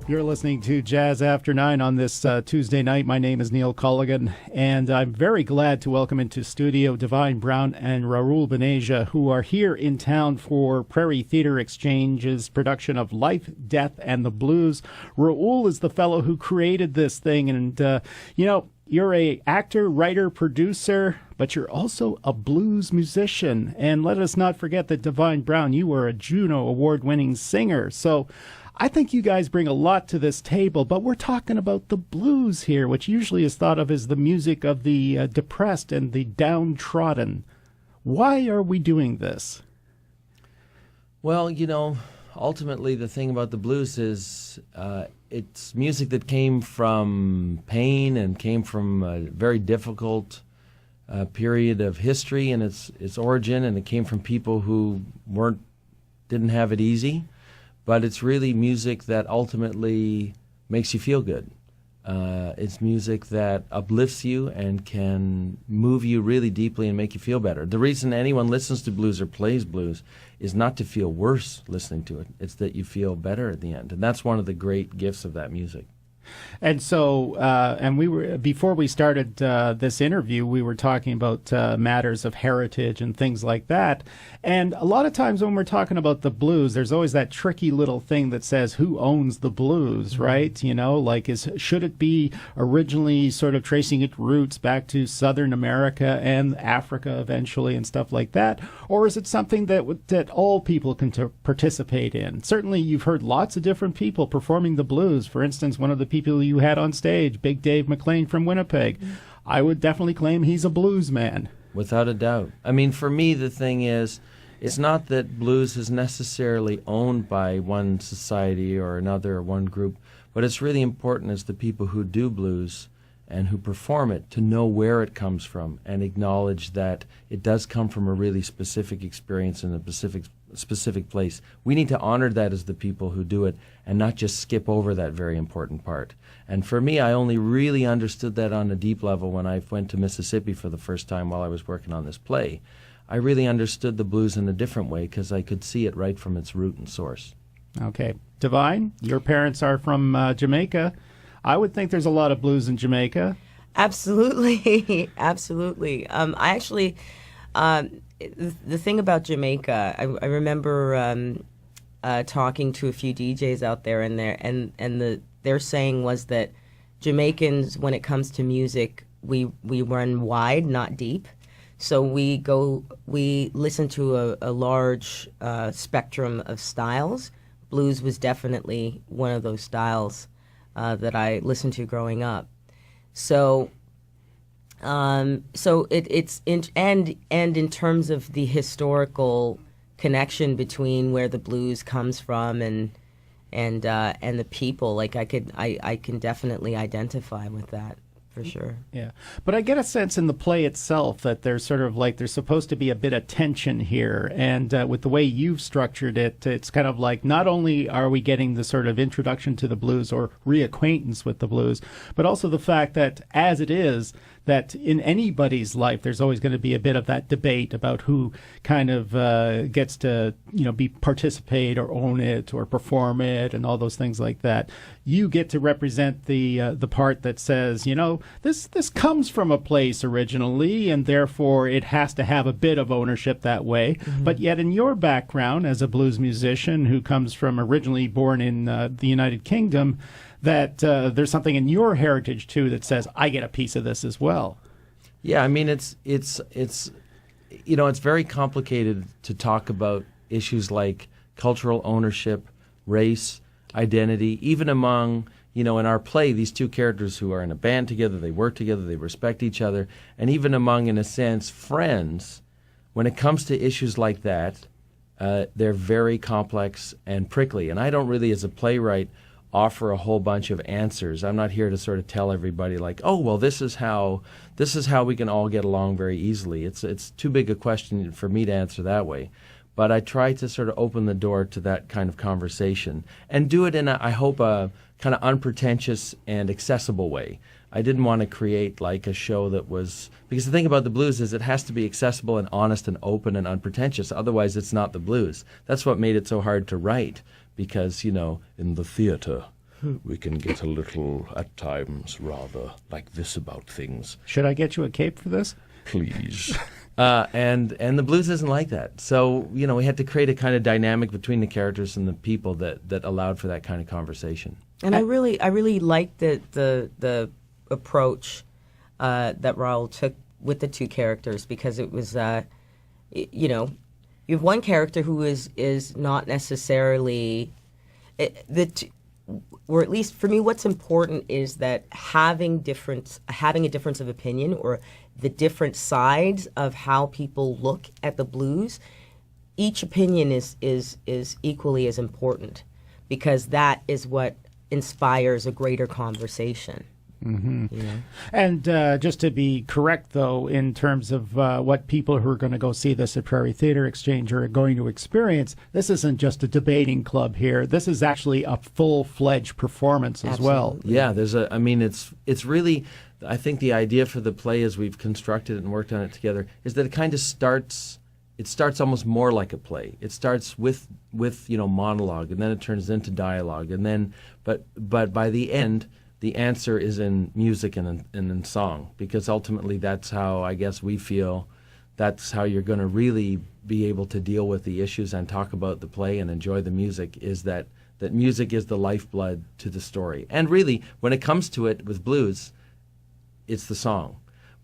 You're listening to Jazz After 9 on this Tuesday night. My name is Neil Coligan, and I'm very glad to welcome into studio Divine Brown and Raoul Bhaneja, who are here in town for Prairie Theatre Exchange's production of Life, Death, and the Blues. Raoul is the fellow who created this thing, and, you're a actor, writer, producer, but you're also a blues musician. And let us not forget that Divine Brown, you were a Juno Award-winning singer. So I think you guys bring a lot to this table, but we're talking about the blues here, which usually is thought of as the music of the depressed and the downtrodden. Why are we doing this? Well, ultimately the thing about the blues is it's music that came from pain and came from a very difficult period of history and its origin, and it came from people who didn't have it easy. But it's really music that ultimately makes you feel good. It's music that uplifts you and can move you really deeply and make you feel better. The reason anyone listens to blues or plays blues is not to feel worse listening to it. It's that you feel better at the end. And that's one of the great gifts of that music. And so, before we started this interview, we were talking about matters of heritage and things like that. And a lot of times when we're talking about the blues, there's always that tricky little thing that says, who owns the blues, right? Should it be originally sort of tracing its roots back to Southern America and Africa eventually and stuff like that? Or is it something that all people can participate in? Certainly, you've heard lots of different people performing the blues. For instance, one of the people you had on stage, Big Dave McLean from Winnipeg. I would definitely claim he's a blues man. Without a doubt. I mean, for me, the thing is, it's not that blues is necessarily owned by one society or another or one group, but it's really important as the people who do blues and who perform it to know where it comes from and acknowledge that it does come from a really specific experience in a specific place. We need to honor that as the people who do it and not just skip over that very important part. And for me, I only really understood that on a deep level when I went to Mississippi for the first time while I was working on this play. I really understood the blues in a different way because I could see it right from its root and source. Okay. Divine, your parents are from Jamaica. I would think there's a lot of blues in Jamaica. Absolutely. Absolutely. I actually, the thing about Jamaica, I remember talking to a few DJs out there, and their saying was that Jamaicans, when it comes to music, we run wide, not deep. So we listen to a large spectrum of styles. Blues was definitely one of those styles that I listened to growing up. So it's in terms of the historical connection between where the blues comes from and the people, like I can definitely identify with that. For sure. Yeah. But I get a sense in the play itself that there's sort of like there's supposed to be a bit of tension here. And with the way you've structured it, it's kind of like not only are we getting the sort of introduction to the blues or reacquaintance with the blues, but also the fact that as it is, that in anybody's life, there's always going to be a bit of that debate about who kind of gets to, participate or own it or perform it and all those things like that. You get to represent the part that says, this comes from a place originally, and therefore it has to have a bit of ownership that way. Mm-hmm. But yet in your background as a blues musician who comes from originally born in the United Kingdom, that there's something in your heritage too that says I get a piece of this as well. Yeah, I mean it's very complicated to talk about issues like cultural ownership, race, identity, even among in our play these two characters who are in a band together, they work together, they respect each other, and even among, in a sense, friends. When it comes to issues like that, they're very complex and prickly. And I don't really, as a playwright, offer a whole bunch of answers. I'm not here to sort of tell everybody like, oh, well, this is how we can all get along very easily. It's too big a question for me to answer that way. But I try to sort of open the door to that kind of conversation and do it in, I hope, a kind of unpretentious and accessible way. I didn't want to create like a show that was, because the thing about the blues is it has to be accessible and honest and open and unpretentious. Otherwise, it's not the blues. That's what made it so hard to write, because, in the theater, we can get a little, at times, rather like this about things. Should I get you a cape for this? Please. And the blues isn't like that. So, we had to create a kind of dynamic between the characters and the people that allowed for that kind of conversation. And I really liked the approach that Raoul took with the two characters, because it was, you have one character who is not necessarily or at least for me, what's important is that having a difference of opinion, or the different sides of how people look at the blues, each opinion is equally as important, because that is what inspires a greater conversation. Mm-hmm. And just to be correct, though, in terms of what people who are going to go see this at Prairie Theatre Exchange are going to experience, this isn't just a debating club here. This is actually a full-fledged performance as well. Yeah, it's really, I think the idea for the play as we've constructed it and worked on it together is that it kind of starts almost more like a play. It starts with monologue, and then it turns into dialogue, and then but by the end, the answer is in music and in song, because ultimately that's how I guess we feel that's how you're going to really be able to deal with the issues and talk about the play and enjoy the music, is that music is the lifeblood to the story. And really, when it comes to it with blues, it's the song.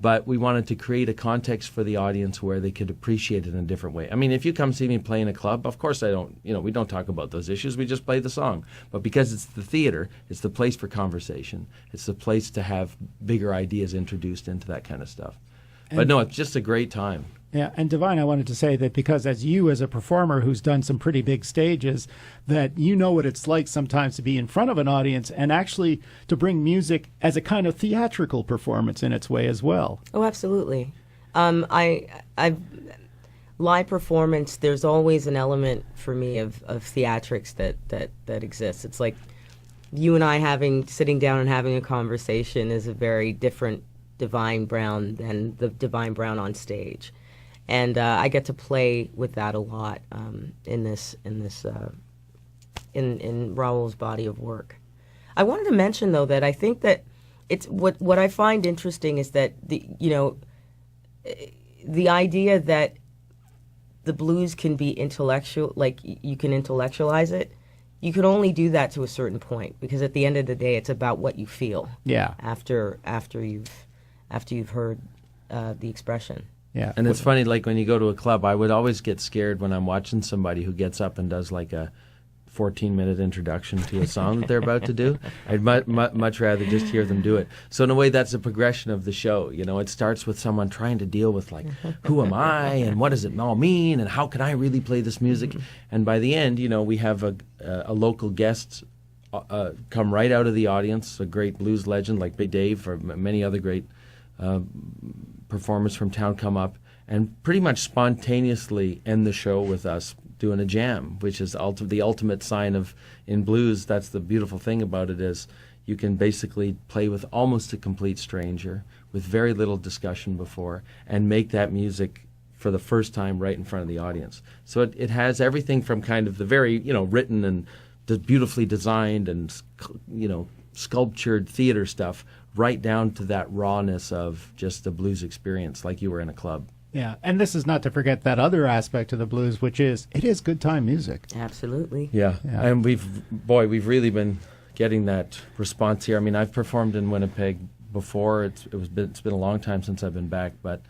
But we wanted to create a context for the audience where they could appreciate it in a different way. I mean, if you come see me play in a club, of course we don't talk about those issues. We just play the song. But because it's the theater, it's the place for conversation. It's the place to have bigger ideas introduced into that kind of stuff. But no, it's just a great time. Yeah, and Divine, I wanted to say that because as a performer who's done some pretty big stages, that you know what it's like sometimes to be in front of an audience and actually to bring music as a kind of theatrical performance in its way as well. Oh, absolutely. Live performance, there's always an element for me of theatrics that exists. It's like you and I sitting down and having a conversation is a very different Divine Brown than the Divine Brown on stage. And I get to play with that a lot in Raoul's body of work. I wanted to mention, though, that I think that it's what I find interesting is that the idea that the blues can be intellectual, like you can intellectualize it. You can only do that to a certain point, because at the end of the day, it's about what you feel. Yeah. After you've heard the expression. Yeah. And it's funny, like when you go to a club, I would always get scared when I'm watching somebody who gets up and does like a 14-minute introduction to a song that they're about to do. I'd much rather just hear them do it. So in a way, that's a progression of the show. It starts with someone trying to deal with like, who am I and what does it all mean and how can I really play this music? And by the end, we have a local guest come right out of the audience, a great blues legend like Big Dave or many other great performers from town come up and pretty much spontaneously end the show with us doing a jam, which is the ultimate sign of, in blues, that's the beautiful thing about it, is you can basically play with almost a complete stranger with very little discussion before and make that music for the first time right in front of the audience. So it has everything from kind of the very, written and beautifully designed and, sculptured theater stuff right down to that rawness of just the blues experience, like you were in a club. Yeah, and this is not to forget that other aspect of the blues, which is it is good time music. Absolutely. Yeah. And we've really been getting that response here. I mean, I've performed in Winnipeg before. It's been a long time since I've been back, but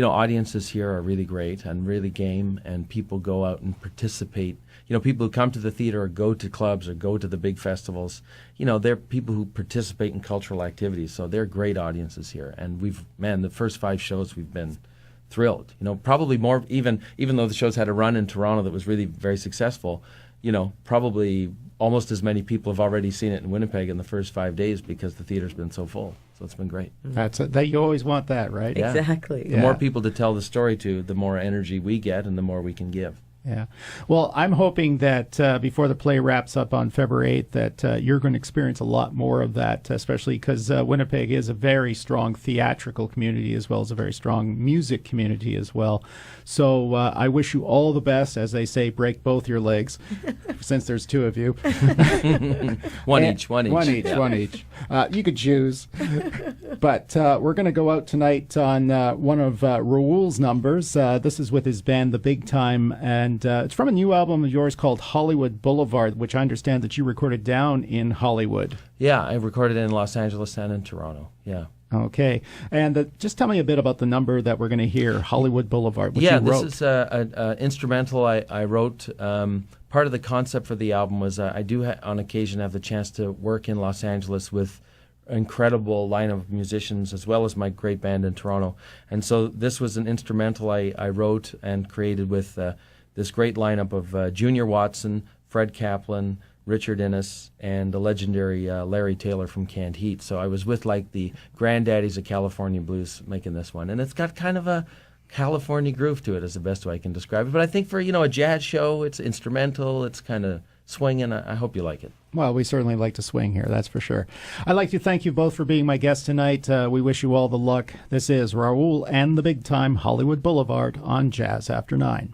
audiences here are really great and really game, and people go out and participate. People who come to the theater or go to clubs or go to the big festivals, they're people who participate in cultural activities, so they're great audiences here. And the first 5 shows we've been thrilled. Probably more, even though the shows had a run in Toronto that was really very successful, probably almost as many people have already seen it in Winnipeg in the first 5 days because the theater's been so full. So it's been great. That you always want that, right? Yeah. Exactly. The more people to tell the story to, the more energy we get and the more we can give. Yeah. Well, I'm hoping that before the play wraps up on February 8th, that you're going to experience a lot more of that, especially because Winnipeg is a very strong theatrical community as well as a very strong music community as well. So I wish you all the best. As they say, break both your legs, since there's two of you. One each. One each. You could choose. But we're going to go out tonight on one of Raoul's numbers. This is with his band, The Big Time, and it's from a new album of yours called Hollywood Boulevard, which I understand that you recorded down in Hollywood. Yeah, I recorded in Los Angeles and in Toronto. Yeah. Okay. And just tell me a bit about the number that we're going to hear, Hollywood Boulevard, which you wrote. This is an instrumental I wrote. Part of the concept for the album was I do on occasion have the chance to work in Los Angeles with incredible line of musicians as well as my great band in Toronto. And so this was an instrumental I wrote and created with this great lineup of Junior Watson, Fred Kaplan, Richard Innes, and the legendary Larry Taylor from Canned Heat. So I was with like the granddaddies of California blues making this one. And it's got kind of a California groove to it is the best way I can describe it. But I think for, a jazz show, it's instrumental, it's kind of swinging. I hope you like it. Well, we certainly like to swing here, that's for sure. I'd like to thank you both for being my guests tonight. We wish you all the luck. This is Raoul and the Big Time, Hollywood Boulevard on Jazz After 9.